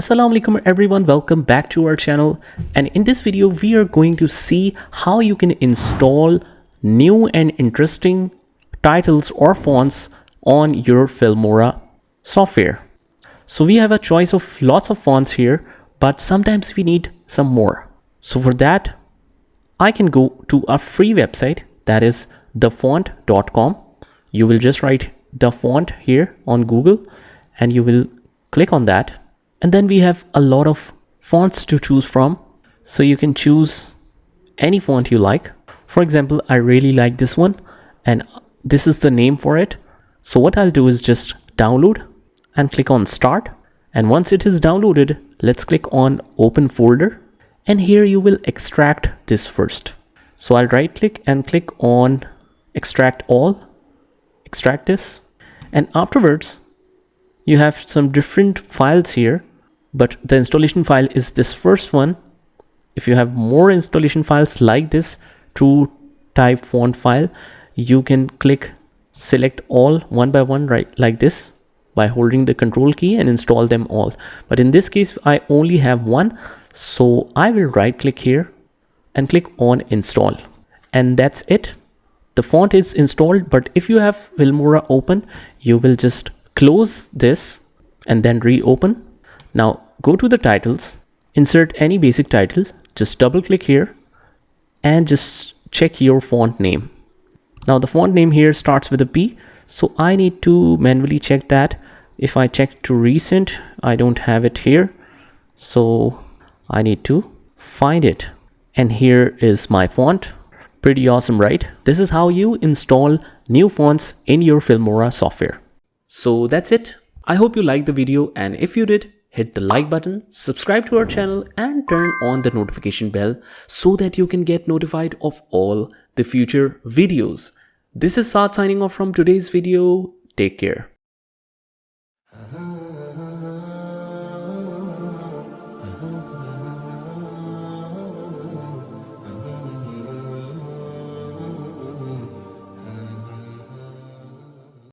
Assalamu alaikum everyone, welcome back to our channel, and in this video we are going to see how you can install new and interesting titles or fonts on your Filmora software. So we have a choice of lots of fonts here, but sometimes we need some more. So for that I can go to a free website, that is thefont.com. You will just write the font here on Google and you will click on that. And then we have a lot of fonts to choose from. So you can choose any font you like. For example, I really like this one and this is the name for it. So what I'll do is just download and click on start. And once it is downloaded, let's click on open folder. And here you will extract this first. So I'll right click and click on extract all, extract this. And afterwards, you have some different files here, but the installation file is this first one. If you have more installation files like this true type font file, you can click select all one by one, right, like this, by holding the control key and install them all. But in this case, I only have one. So I will right click here and click on install. And that's it. The font is installed, but if you have Filmora open, you will just close this and then reopen. Now go to the titles, insert any basic title, just double click here and just check your font name. Now the font name here starts with a P, so I need to manually check that. If I check to recent, I don't have it here, so I need to find it. And here is my font. Pretty awesome, right? This is how you install new fonts in your Filmora software. So that's it. I hope you liked the video, and if you did, hit the like button, subscribe to our channel and turn on the notification bell so that you can get notified of all the future videos. This is Saad signing off from today's video. Take care.